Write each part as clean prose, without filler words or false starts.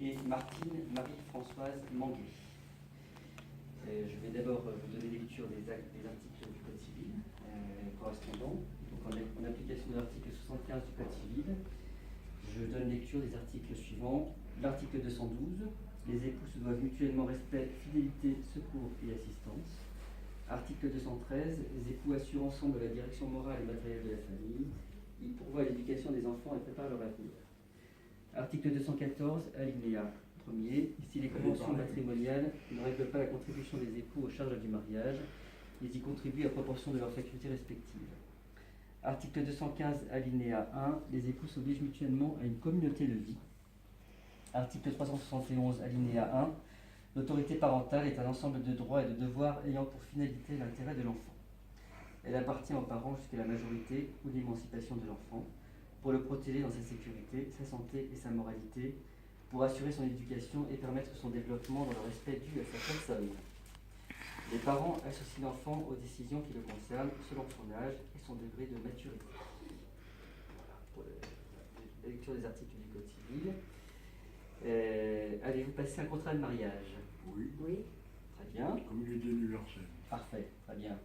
et Martine Marie-Françoise Manguet. Je vais d'abord vous donner lecture des articles du Code civil correspondants. Donc, en application de l'article 75 du Code civil, je donne lecture des articles suivants. L'article 212, les époux se doivent mutuellement respect, fidélité, secours et assistance. Article 213, les époux assurent ensemble la direction morale et matérielle de la famille. Ils pourvoient à l'éducation des enfants et préparent leur avenir. Article 214, alinéa 1er, si les conventions matrimoniales ne règlent pas la contribution des époux aux charges du mariage, ils y contribuent à proportion de leurs facultés respectives. Article 215, alinéa 1, les époux s'obligent mutuellement à une communauté de vie. Article 371, alinéa 1, l'autorité parentale est un ensemble de droits et de devoirs ayant pour finalité l'intérêt de l'enfant. Elle appartient aux parents jusqu'à la majorité ou l'émancipation de l'enfant, pour le protéger dans sa sécurité, sa santé et sa moralité, pour assurer son éducation et permettre son développement dans le respect dû à sa personne. Les parents associent l'enfant aux décisions qui le concernent selon son âge et son degré de maturité. Voilà pour la lecture des articles du Code civil. Allez-vous passer un contrat de mariage? Oui. Oui. Très bien. Communauté universelle. Parfait, très bien.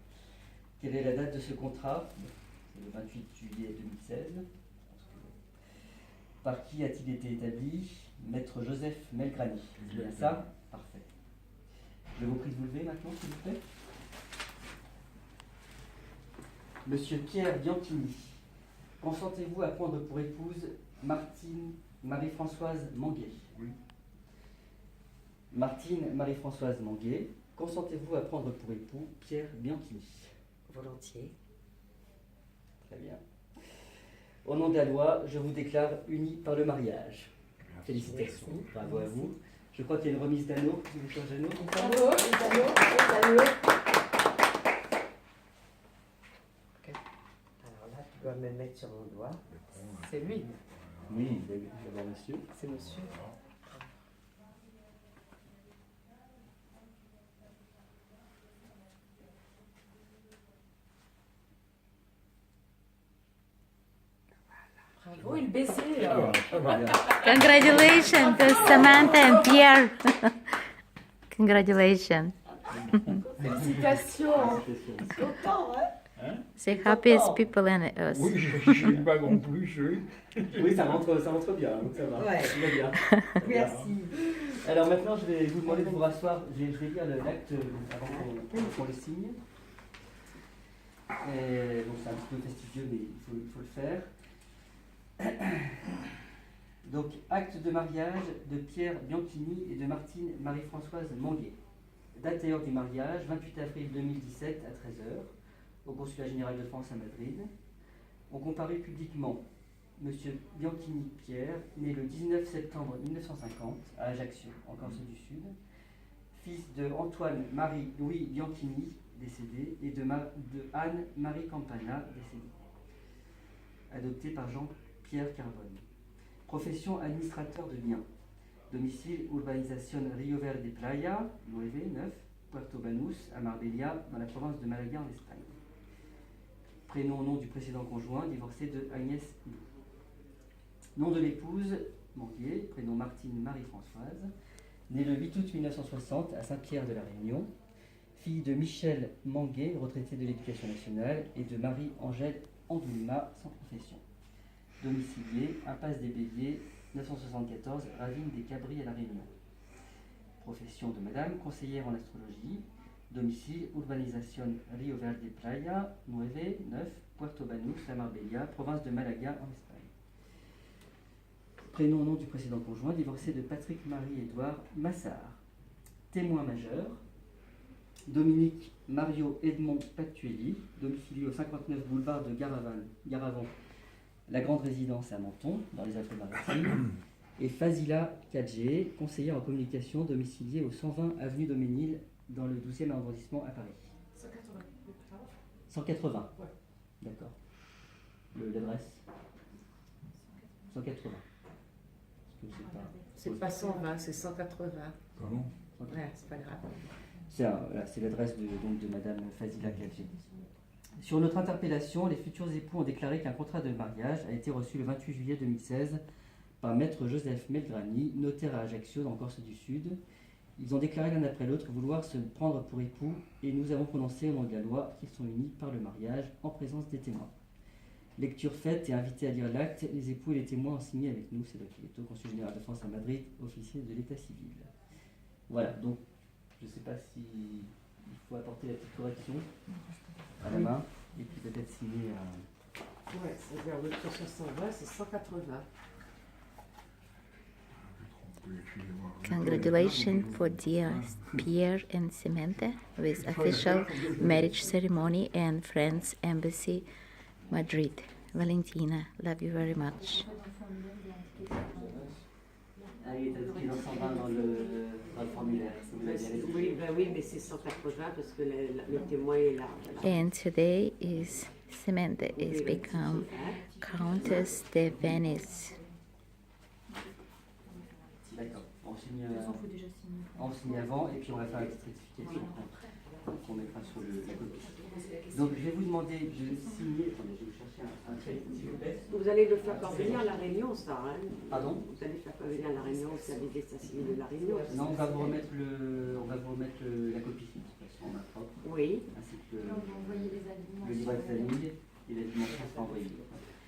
Quelle est la date de ce contrat? C'est le 28 juillet 2016. Par qui a-t-il été établi? Maître Joseph Melgrani. C'est bien ça? Parfait. Je vous prie de vous lever maintenant, s'il vous plaît. Monsieur Pierre Bianchini, consentez-vous à prendre pour épouse Martine Marie-Françoise Manguet? Oui. Martine Marie-Françoise Manguet, consentez-vous à prendre pour époux Pierre Bianchini? Volontiers. Très bien. Au nom de la loi, je vous déclare unis par le mariage. Merci. Félicitations. Merci. Bravo à Merci. vous. Je crois qu'il y a une remise d'anneaux. Vous voulez changer d'anneau? Bravo, bravo. Alors là, tu dois me mettre sur mon doigt. C'est lui. Oui, d'abord monsieur. C'est monsieur. Bravo, il baissait là. Congratulations to Samantha and Pierre. Congratulations. Félicitations. Content, hein? The happiest people in us. Oui, je suis une bague en plus, oui. Oui, ça rentre bien, donc ça va. Ouais. Tout va bien. Merci. Alors maintenant, je vais vous demander de vous rasseoir. Je vais lire l'acte avant qu'on le signe. Donc c'est un petit peu fastidieux, mais il faut le faire. Donc, acte de mariage de Pierre Bianchini et de Martine Marie-Françoise Manguet. Date et heure du mariage, 28 avril 2017 à 13h, au Consulat général de France à Madrid. On comparu publiquement M. Bianchini Pierre, né le 19 septembre 1950 à Ajaccio, en Corse du Sud, fils de Antoine-Marie-Louis Bianchini, décédé, et de Anne-Marie Campana, décédée. Adopté par Jean-Pierre Carbone. Profession administrateur de biens. Domicile Urbanización Río Verde Playa, 9, Puerto Banús, à Marbella, dans la province de Malaga en Espagne. Prénom, nom du précédent conjoint, divorcé de Agnès Lou. Nom de l'épouse, Manguet, prénom Martine Marie-Françoise, née le 8 août 1960 à Saint-Pierre de la Réunion, fille de Michel Manguet, retraité de l'Éducation nationale, et de Marie-Angèle Andoulma, sans profession. Domicilié, impasse des Béliers, 974, ravine des Cabris à La Réunion. Profession de madame, conseillère en astrologie. Domicile, Urbanización Río Verde Playa, 9, Puerto Banús, La Marbella, province de Malaga en Espagne. Prénom, nom du précédent conjoint, divorcé de Patrick Marie-Édouard Massard. Témoin majeur, Dominique Mario Edmond Patuelli, domicilié au 59 boulevard de Garavan, la grande résidence à Menton, dans les Alpes-Maritimes, et Fazila Kadjé, conseillère en communication, domiciliée au 120 avenue Doménil, dans le 12e arrondissement à Paris. 180. 180. Ouais. D'accord. L'adresse 180. Parce que C'est pas 120, c'est 180. Pardon? Ouais, c'est pas grave. C'est l'adresse de Madame Fazila Kadjé. Sur notre interpellation, les futurs époux ont déclaré qu'un contrat de mariage a été reçu le 28 juillet 2016 par maître Joseph Melgrani, notaire à Ajaccio, dans Corse du Sud. Ils ont déclaré l'un après l'autre vouloir se prendre pour époux et nous avons prononcé au nom de la loi qu'ils sont unis par le mariage en présence des témoins. Lecture faite et invité à lire l'acte, les époux et les témoins ont signé avec nous, c'est le consul général de France à Madrid, officier de l'état civil. Voilà, donc je ne sais pas si il faut apporter la petite correction à la main et puis peut-être signer à... Ouais, c'est vers le 320, c'est 180. Congratulations for dear Pierre and Samantha with official marriage ceremony and France Embassy, Madrid. Valentina, love you very much. Ah, il est inscrit dans 120 dans le formulaire. Si vous avez bien les Oui, ben oui, mais c'est 180 parce que le témoin est là. Voilà. And today is Samantha is become Countess de Venice. D'accord. On signe avant et puis on va faire la petite rectification qu'on mettra sur la copie. Donc je vais vous demander de signer. Attendez, je vais vous chercher un trait, s'il vous plaît. Vous allez le faire parvenir à la Réunion, ça, hein? Pardon? Vous allez faire parvenir à la Réunion, au service d'état civil de la Réunion. Non, on va vous remettre la copie de toute façon en main propre, Oui. ainsi que le livret de famille et la dimension sera envoyée.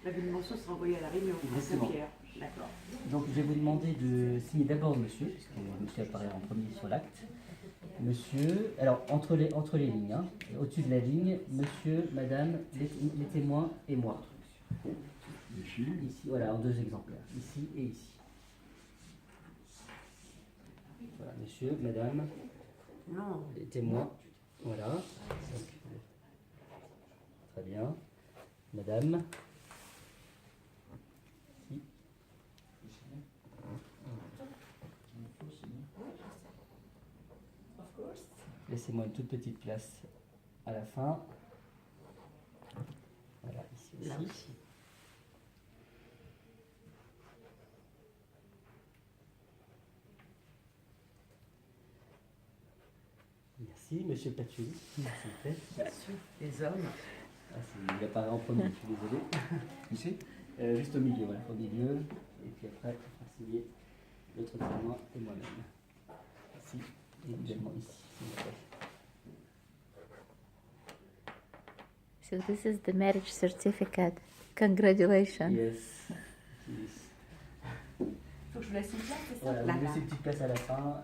La dimension sera envoyée à la Réunion, à Exactement. Saint-Pierre. D'accord. Donc je vais vous demander de signer d'abord monsieur, puisque monsieur apparaît en premier sur l'acte. Monsieur, alors entre les lignes, hein, au-dessus de la ligne, monsieur, madame, les témoins et moi. Ici. Ici, voilà, en 2 exemplaires, ici et ici. Voilà, monsieur, madame, Non. les témoins, voilà. Donc, très bien. Madame. Ici. Laissez-moi une toute petite place à la fin. Voilà, ici aussi. Là aussi. Merci, monsieur Patchouli, s'il vous plaît. Les hommes. Ah, il apparaît en premier, je suis désolé. Ici juste au milieu, voilà, au milieu. Et puis après, on fera signer l'autre témoin et moi-même. Ici, et également ici, s'il vous plaît. So this is the marriage certificate. Congratulations. Yes. Yes. Faut que je vous laisse une place, c'est ça? Voilà, Là, vous là. laissez une petite place à la fin.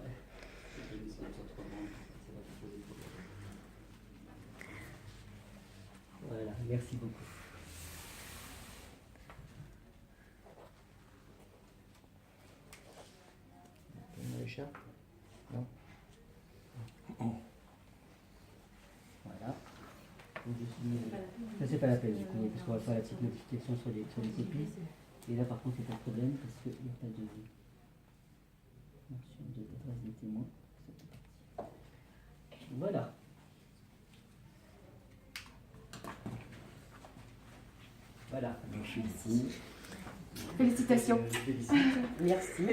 Voilà, merci beaucoup. Voilà. Ça c'est pas la peine du coup, parce qu'on va faire la petite notification sur les copies. Et là par contre c'est un problème parce qu'il n'y a pas de mention de l'adresse des témoins. Voilà. Voilà. Merci beaucoup. Félicitations. Merci.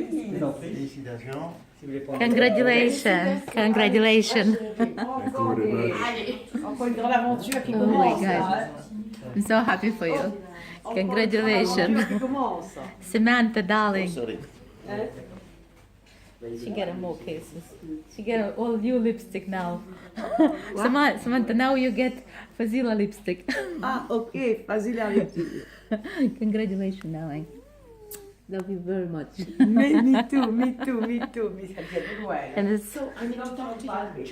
Félicitations. Si vous voulez prendre- Congratulations. Congratulations. Encore des... Allez, encore une grande aventure qui Oh my commence. God. hein. I'm so happy for you. Encore une grande Congratulations. aventure qui commence. Samantha, darling. Hein? She got more cases. She got all new lipstick now. Samantha, now you get Fazila lipstick. Ah, ok, vas-y la lecture. Congratulations, darling. Love you very much. Me too, me too, me too. Mais ça vient de loin. And it's So, on est content de parler.